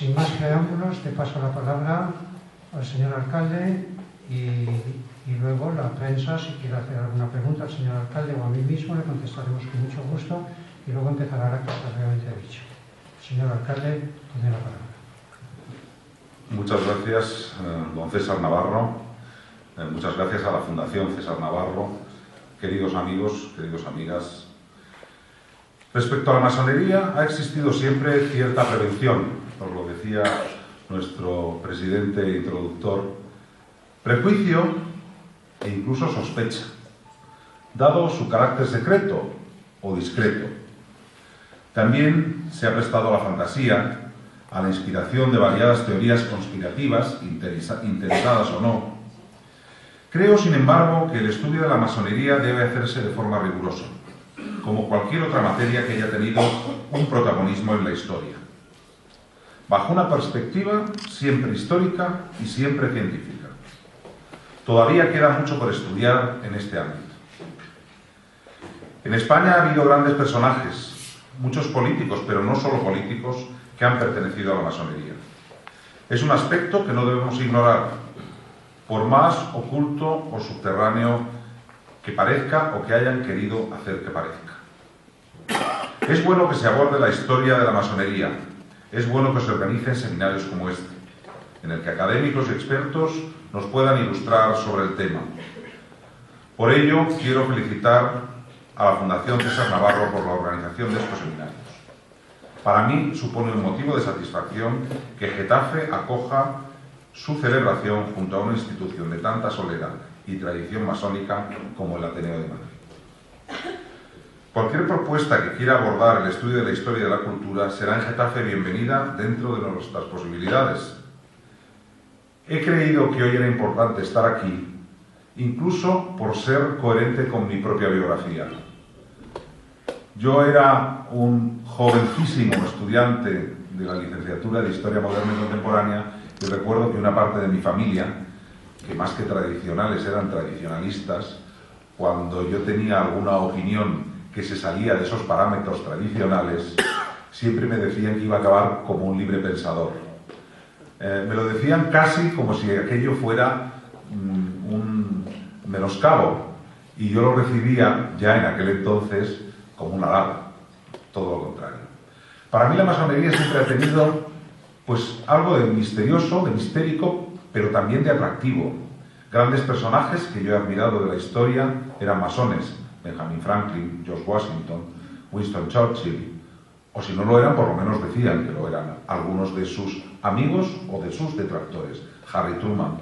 Sin más preámbulos, te paso la palabra al señor alcalde y luego la prensa, si quiere hacer alguna pregunta al señor alcalde o a mí mismo, le contestaremos con mucho gusto y luego empezará la acta previamente dicho. Señor alcalde, tiene la palabra. Muchas gracias, don César Navarro. Muchas gracias a la Fundación César Navarro. Queridos amigos, queridas amigas. Respecto a la masonería, ha existido siempre cierta prevención, os lo decía nuestro presidente e introductor, prejuicio e incluso sospecha, dado su carácter secreto o discreto. También se ha prestado a la fantasía, a la inspiración de variadas teorías conspirativas, interesadas o no. Creo, sin embargo, que el estudio de la masonería debe hacerse de forma rigurosa, como cualquier otra materia que haya tenido un protagonismo en la historia, bajo una perspectiva siempre histórica y siempre científica. Todavía queda mucho por estudiar en este ámbito. En España ha habido grandes personajes, muchos políticos, pero no solo políticos, que han pertenecido a la masonería. Es un aspecto que no debemos ignorar, por más oculto o subterráneo que parezca o que hayan querido hacer que parezca. Es bueno que se aborde la historia de la masonería, es bueno que se organicen seminarios como este, en el que académicos y expertos nos puedan ilustrar sobre el tema. Por ello, quiero felicitar a la Fundación César Navarro por la organización de estos seminarios. Para mí supone un motivo de satisfacción que Getafe acoja su celebración junto a una institución de tanta solera y tradición masónica como el Ateneo de Madrid. Cualquier propuesta que quiera abordar el estudio de la historia de la cultura será en Getafe bienvenida dentro de nuestras posibilidades. He creído que hoy era importante estar aquí, incluso por ser coherente con mi propia biografía. Yo era un jovencísimo estudiante de la licenciatura de Historia Moderna y Contemporánea y recuerdo que una parte de mi familia, que más que tradicionales eran tradicionalistas, cuando yo tenía alguna opinión que se salía de esos parámetros tradicionales, siempre me decían que iba a acabar como un libre pensador. Me lo decían casi como si aquello fuera un menoscabo, y yo lo recibía ya en aquel entonces como un halago, todo lo contrario. Para mí la masonería siempre ha tenido pues algo de misterioso, de mistérico, pero también de atractivo. Grandes personajes que yo he admirado de la historia eran masones: Benjamin Franklin, George Washington, Winston Churchill, o si no lo eran, por lo menos decían que lo eran algunos de sus amigos o de sus detractores, Harry Truman.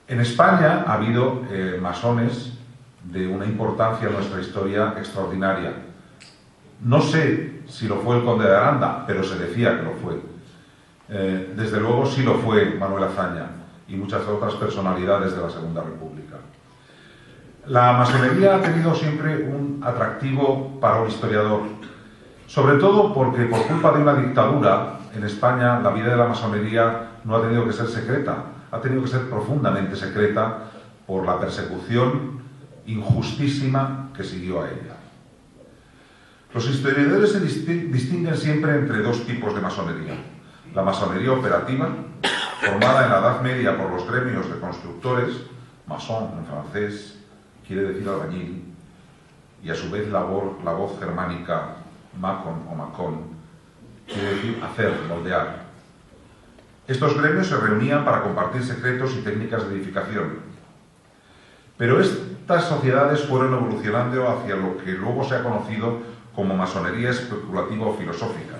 En España ha habido masones de una importancia en nuestra historia extraordinaria. No sé si lo fue el conde de Aranda, pero se decía que lo fue. Desde luego sí lo fue Manuel Azaña y muchas otras personalidades de la Segunda República. La masonería ha tenido siempre un atractivo para un historiador, sobre todo porque por culpa de una dictadura en España la vida de la masonería no ha tenido que ser secreta, ha tenido que ser profundamente secreta por la persecución injustísima que siguió a ella. Los historiadores se distinguen siempre entre dos tipos de masonería: la masonería operativa, formada en la Edad Media por los gremios de constructores, maçon en francés quiere decir albañil, y a su vez la voz germánica macon o macón quiere decir hacer, moldear. Estos gremios se reunían para compartir secretos y técnicas de edificación. Pero estas sociedades fueron evolucionando hacia lo que luego se ha conocido como masonería especulativa o filosófica,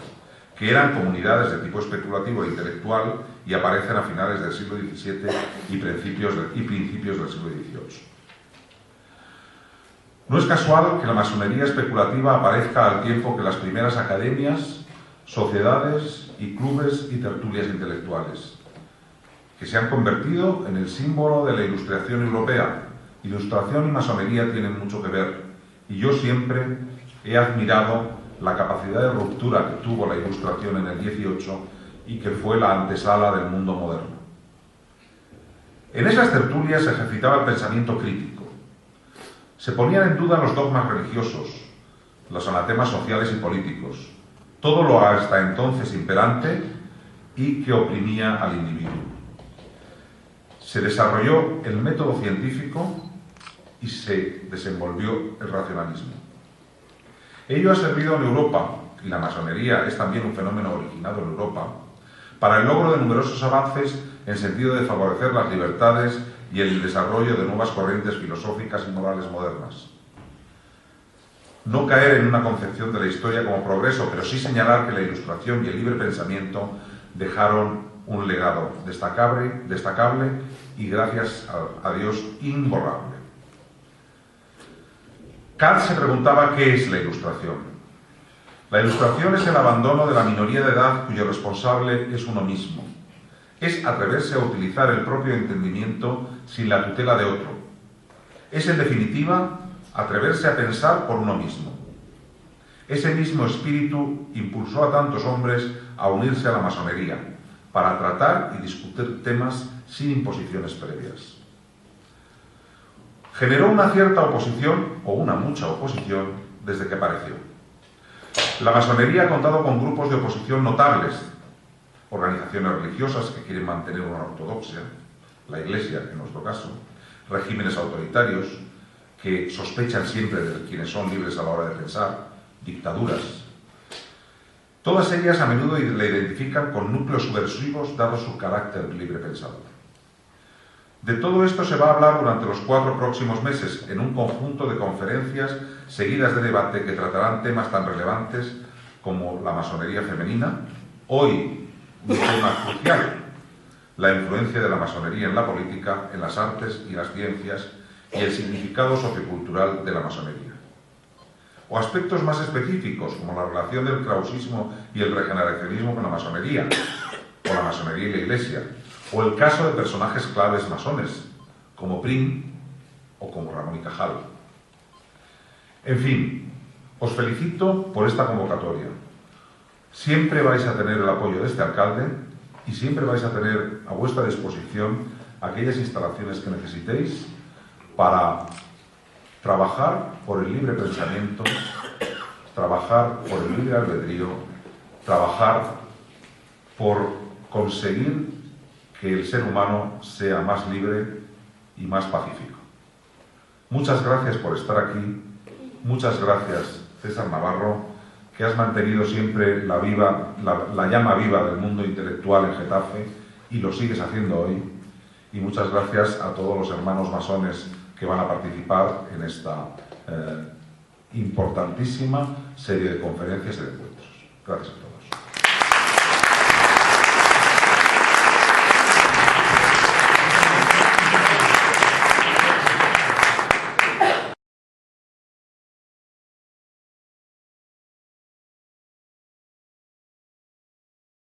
que eran comunidades de tipo especulativo e intelectual y aparecen a finales del siglo XVII y principios del siglo XVIII. No es casual que la masonería especulativa aparezca al tiempo que las primeras academias, sociedades y clubes y tertulias intelectuales, que se han convertido en el símbolo de la Ilustración europea. Ilustración y masonería tienen mucho que ver, y yo siempre he admirado la capacidad de ruptura que tuvo la Ilustración en el XVIII y que fue la antesala del mundo moderno. En esas tertulias se ejercitaba el pensamiento crítico. Se ponían en duda los dogmas religiosos, los anatemas sociales y políticos, todo lo hasta entonces imperante y que oprimía al individuo. Se desarrolló el método científico y se desenvolvió el racionalismo. Ello ha servido en Europa, y la masonería es también un fenómeno originado en Europa, para el logro de numerosos avances en sentido de favorecer las libertades y el desarrollo de nuevas corrientes filosóficas y morales modernas. No caer en una concepción de la historia como progreso, pero sí señalar que la Ilustración y el libre pensamiento dejaron un legado destacable y, gracias a Dios, imborrable. Kant se preguntaba qué es la Ilustración. La Ilustración es el abandono de la minoría de edad cuyo responsable es uno mismo. Es atreverse a utilizar el propio entendimiento sin la tutela de otro. Es, en definitiva, atreverse a pensar por uno mismo. Ese mismo espíritu impulsó a tantos hombres a unirse a la masonería, para tratar y discutir temas sin imposiciones previas. Generó una cierta oposición, o una mucha oposición, desde que apareció. La masonería ha contado con grupos de oposición notables, organizaciones religiosas que quieren mantener una ortodoxia, la Iglesia en nuestro caso, regímenes autoritarios que sospechan siempre de quienes son libres a la hora de pensar, dictaduras. Todas ellas a menudo la identifican con núcleos subversivos dado su carácter libre pensador. De todo esto se va a hablar durante los 4 próximos meses en un conjunto de conferencias seguidas de debate que tratarán temas tan relevantes como la masonería femenina, hoy un tema crucial, la influencia de la masonería en la política, en las artes y las ciencias y el significado sociocultural de la masonería. O aspectos más específicos, como la relación del krausismo y el regeneracionismo con la masonería, o la masonería y la Iglesia, o el caso de personajes claves masones, como Prim o como Ramón y Cajal. En fin, os felicito por esta convocatoria. Siempre vais a tener el apoyo de este alcalde y siempre vais a tener a vuestra disposición aquellas instalaciones que necesitéis para trabajar por el libre pensamiento, trabajar por el libre albedrío, trabajar por conseguir que el ser humano sea más libre y más pacífico. Muchas gracias por estar aquí, muchas gracias, César Navarro, que has mantenido siempre la llama viva del mundo intelectual en Getafe y lo sigues haciendo hoy, y muchas gracias a todos los hermanos masones que van a participar en esta importantísima serie de conferencias y de encuentros. Gracias a todos.